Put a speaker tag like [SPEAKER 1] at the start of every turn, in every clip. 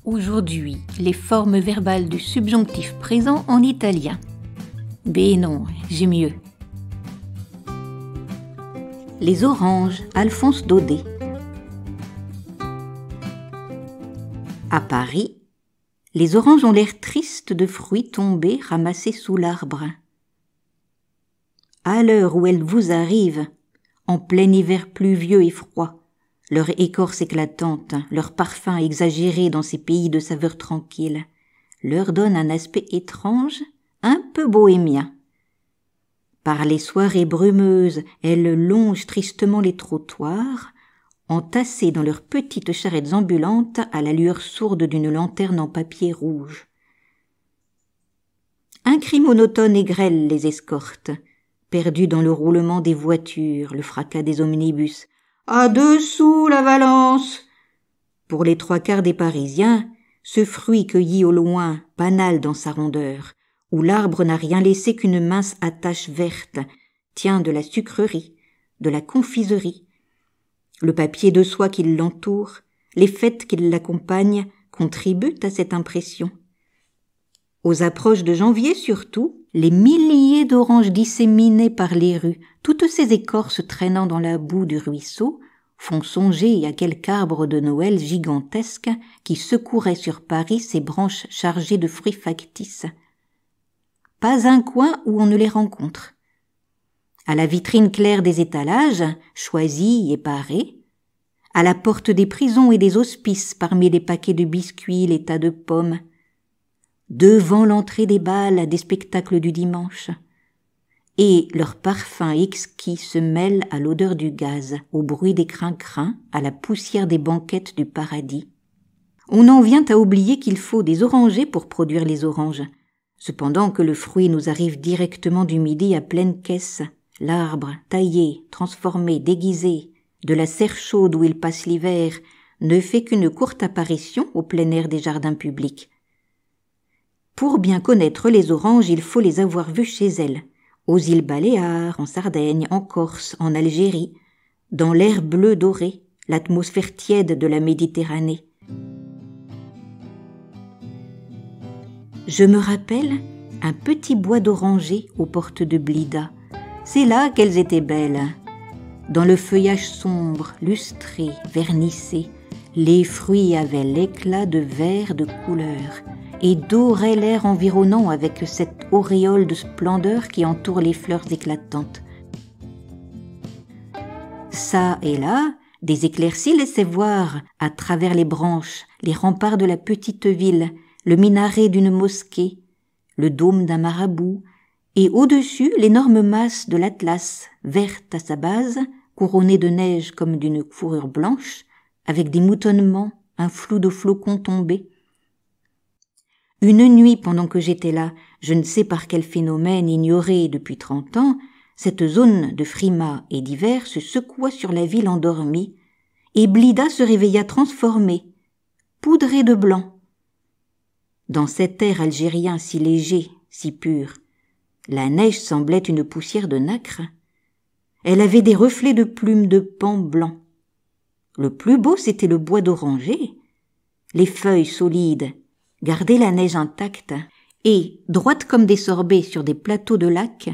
[SPEAKER 1] Aujourd'hui, les formes verbales du subjonctif présent en italien. Mais non, j'ai mieux. Les oranges, Alphonse Daudet. À Paris, les oranges ont l'air tristes de fruits tombés ramassés sous l'arbre. À l'heure où elles vous arrivent, en plein hiver pluvieux et froid, leur écorce éclatante, leur parfum exagéré dans ces pays de saveurs tranquilles, leur donne un aspect étrange, un peu bohémien. Par les soirées brumeuses, elles longent tristement les trottoirs, entassées dans leurs petites charrettes ambulantes à la lueur sourde d'une lanterne en papier rouge. Un cri monotone et grêle les escorte, perdus dans le roulement des voitures, le fracas des omnibus. « À 2 sous la Valence !» Pour les 3/4 des Parisiens, ce fruit cueilli au loin, banal dans sa rondeur, où l'arbre n'a rien laissé qu'une mince attache verte, tient de la sucrerie, de la confiserie. Le papier de soie qui l'entoure, les fêtes qui l'accompagnent, contribuent à cette impression. Aux approches de janvier surtout, les milliers d'oranges disséminées par les rues, toutes ces écorces traînant dans la boue du ruisseau, font songer à quelque arbre de Noël gigantesque qui secouerait sur Paris ses branches chargées de fruits factices. Pas un coin où on ne les rencontre. À la vitrine claire des étalages, choisis et parés, à la porte des prisons et des hospices parmi les paquets de biscuits, les tas de pommes, devant l'entrée des bals, des spectacles du dimanche. Et leur parfum exquis se mêle à l'odeur du gaz, au bruit des crin-crins, à la poussière des banquettes du paradis. On en vient à oublier qu'il faut des orangers pour produire les oranges, cependant que le fruit nous arrive directement du Midi à pleine caisse, l'arbre, taillé, transformé, déguisé, de la serre chaude où il passe l'hiver, ne fait qu'une courte apparition au plein air des jardins publics. Pour bien connaître les oranges, il faut les avoir vues chez elles, aux îles Baléares, en Sardaigne, en Corse, en Algérie, dans l'air bleu doré, l'atmosphère tiède de la Méditerranée. Je me rappelle un petit bois d'orangers aux portes de Blida. C'est là qu'elles étaient belles. Dans le feuillage sombre, lustré, vernissé, les fruits avaient l'éclat de vert de couleur et doraient l'air environnant avec cette auréole de splendeur qui entoure les fleurs éclatantes. Ça et là, des éclaircies laissaient voir, à travers les branches, les remparts de la petite ville, le minaret d'une mosquée, le dôme d'un marabout, et au-dessus l'énorme masse de l'Atlas, verte à sa base, couronnée de neige comme d'une fourrure blanche, avec des moutonnements, un flou de flocons tombés. Une nuit, pendant que j'étais là, je ne sais par quel phénomène ignoré depuis 30 ans, cette zone de frimas et d'hiver se secoua sur la ville endormie, et Blida se réveilla transformée, poudrée de blanc. Dans cet air algérien si léger, si pur, la neige semblait une poussière de nacre. Elle avait des reflets de plumes de paon blanc. Le plus beau, c'était le bois d'oranger. Les feuilles solides gardaient la neige intacte et, droites comme des sorbets sur des plateaux de lac,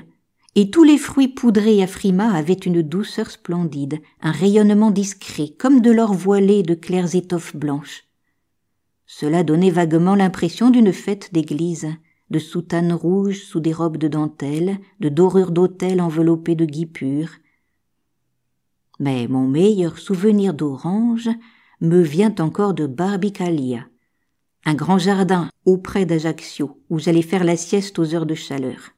[SPEAKER 1] et tous les fruits poudrés à frimas avaient une douceur splendide, un rayonnement discret, comme de l'or voilé de claires étoffes blanches. Cela donnait vaguement l'impression d'une fête d'église, de soutanes rouges sous des robes de dentelle, de dorures d'autel enveloppées de guipures. Mais mon meilleur souvenir d'orange me vient encore de Barbicalia, un grand jardin auprès d'Ajaccio, où j'allais faire la sieste aux heures de chaleur.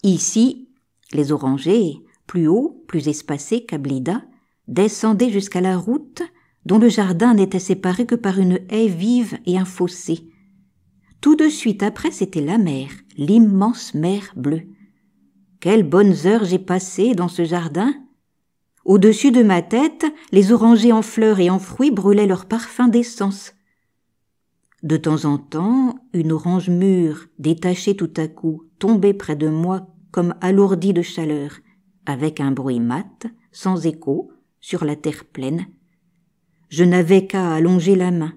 [SPEAKER 1] Ici, les orangers, plus hauts, plus espacés qu'à Blida, descendaient jusqu'à la route dont le jardin n'était séparé que par une haie vive et un fossé. Tout de suite après, c'était la mer, l'immense mer bleue. Quelles bonnes heures j'ai passées dans ce jardin! Au-dessus de ma tête, les orangers en fleurs et en fruits brûlaient leur parfum d'essence. De temps en temps, une orange mûre, détachée tout à coup, tombait près de moi comme alourdie de chaleur, avec un bruit mat, sans écho, sur la terre pleine. Je n'avais qu'à allonger la main.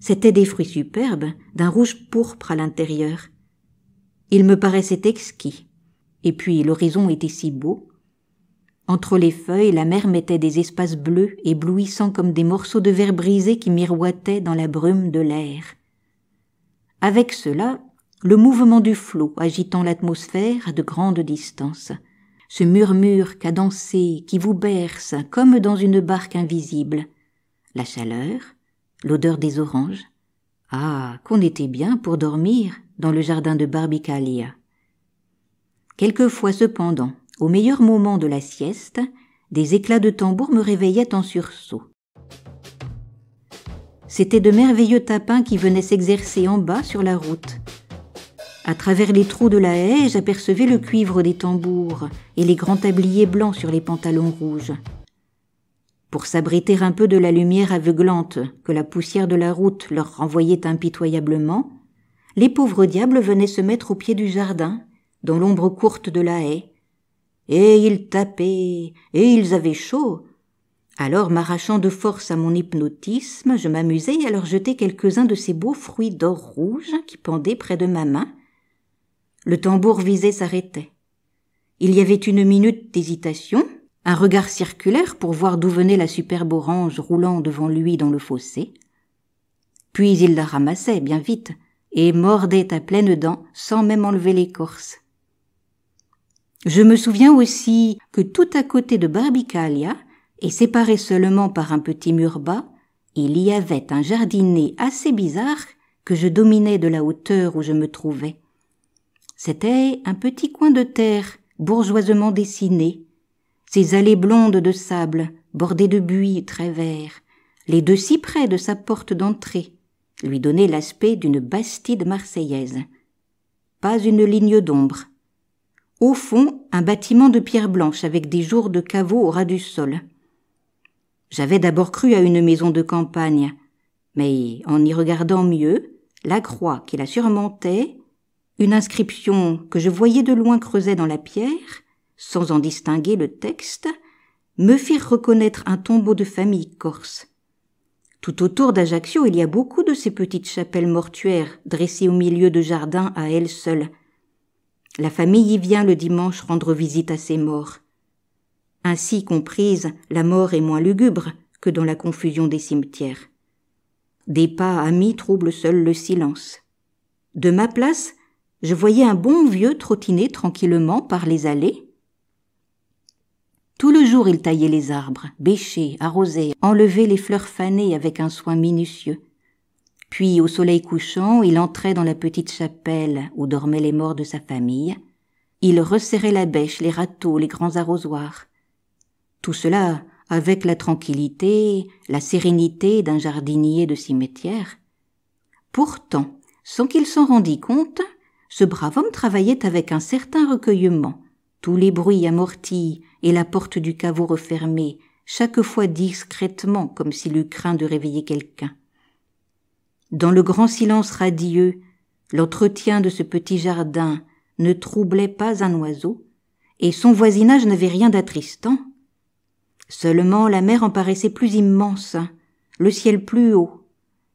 [SPEAKER 1] C'étaient des fruits superbes, d'un rouge pourpre à l'intérieur. Ils me paraissaient exquis. Et puis l'horizon était si beau. Entre les feuilles, la mer mettait des espaces bleus, éblouissants comme des morceaux de verre brisés qui miroitaient dans la brume de l'air. Avec cela, le mouvement du flot agitant l'atmosphère à de grandes distances. Ce murmure cadencé qui vous berce comme dans une barque invisible. La chaleur, l'odeur des oranges. Ah, qu'on était bien pour dormir dans le jardin de Barbicalia. Quelquefois cependant, au meilleur moment de la sieste, des éclats de tambour me réveillaient en sursaut. C'étaient de merveilleux tapins qui venaient s'exercer en bas sur la route. À travers les trous de la haie, j'apercevais le cuivre des tambours et les grands tabliers blancs sur les pantalons rouges. Pour s'abriter un peu de la lumière aveuglante que la poussière de la route leur renvoyait impitoyablement, les pauvres diables venaient se mettre au pied du jardin, dans l'ombre courte de la haie. Et ils tapaient, et ils avaient chaud. Alors, m'arrachant de force à mon hypnotisme, je m'amusais à leur jeter quelques-uns de ces beaux fruits d'or rouge qui pendaient près de ma main. Le tambour visé s'arrêtait. Il y avait une minute d'hésitation, un regard circulaire pour voir d'où venait la superbe orange roulant devant lui dans le fossé. Puis il la ramassait bien vite et mordait à pleines dents sans même enlever l'écorce. Je me souviens aussi que tout à côté de Barbicalia, et séparé seulement par un petit mur bas, il y avait un jardinet assez bizarre que je dominais de la hauteur où je me trouvais. C'était un petit coin de terre bourgeoisement dessiné, ses allées blondes de sable bordées de buis très verts, les 2 cyprès de sa porte d'entrée lui donnaient l'aspect d'une bastide marseillaise. Pas une ligne d'ombre. Au fond, un bâtiment de pierre blanche avec des jours de caveau au ras du sol. J'avais d'abord cru à une maison de campagne, mais en y regardant mieux, la croix qui la surmontait, une inscription que je voyais de loin creusée dans la pierre, sans en distinguer le texte, me firent reconnaître un tombeau de famille corse. Tout autour d'Ajaccio, il y a beaucoup de ces petites chapelles mortuaires dressées au milieu de jardins à elles seules. La famille y vient le dimanche rendre visite à ses morts. Ainsi comprise, la mort est moins lugubre que dans la confusion des cimetières. Des pas amis troublent seuls le silence. De ma place, je voyais un bon vieux trottiner tranquillement par les allées. Tout le jour, il taillait les arbres, bêchait, arrosait, enlevait les fleurs fanées avec un soin minutieux. Puis, au soleil couchant, il entrait dans la petite chapelle où dormaient les morts de sa famille. Il resserrait la bêche, les râteaux, les grands arrosoirs. Tout cela avec la tranquillité, la sérénité d'un jardinier de cimetière. Pourtant, sans qu'il s'en rendît compte, ce brave homme travaillait avec un certain recueillement, tous les bruits amortis et la porte du caveau refermée, chaque fois discrètement comme s'il eût craint de réveiller quelqu'un. Dans le grand silence radieux, l'entretien de ce petit jardin ne troublait pas un oiseau, et son voisinage n'avait rien d'attristant. Seulement la mer en paraissait plus immense, le ciel plus haut,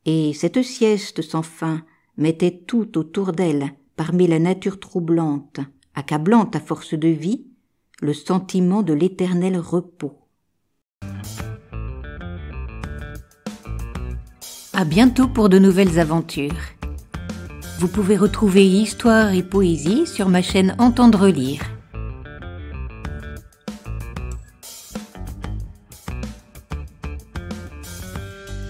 [SPEAKER 1] et cette sieste sans fin mettait tout autour d'elle, parmi la nature troublante, accablante à force de vie, le sentiment de l'éternel repos. À bientôt pour de nouvelles aventures. Vous pouvez retrouver histoire et poésie sur ma chaîne Entendre lire.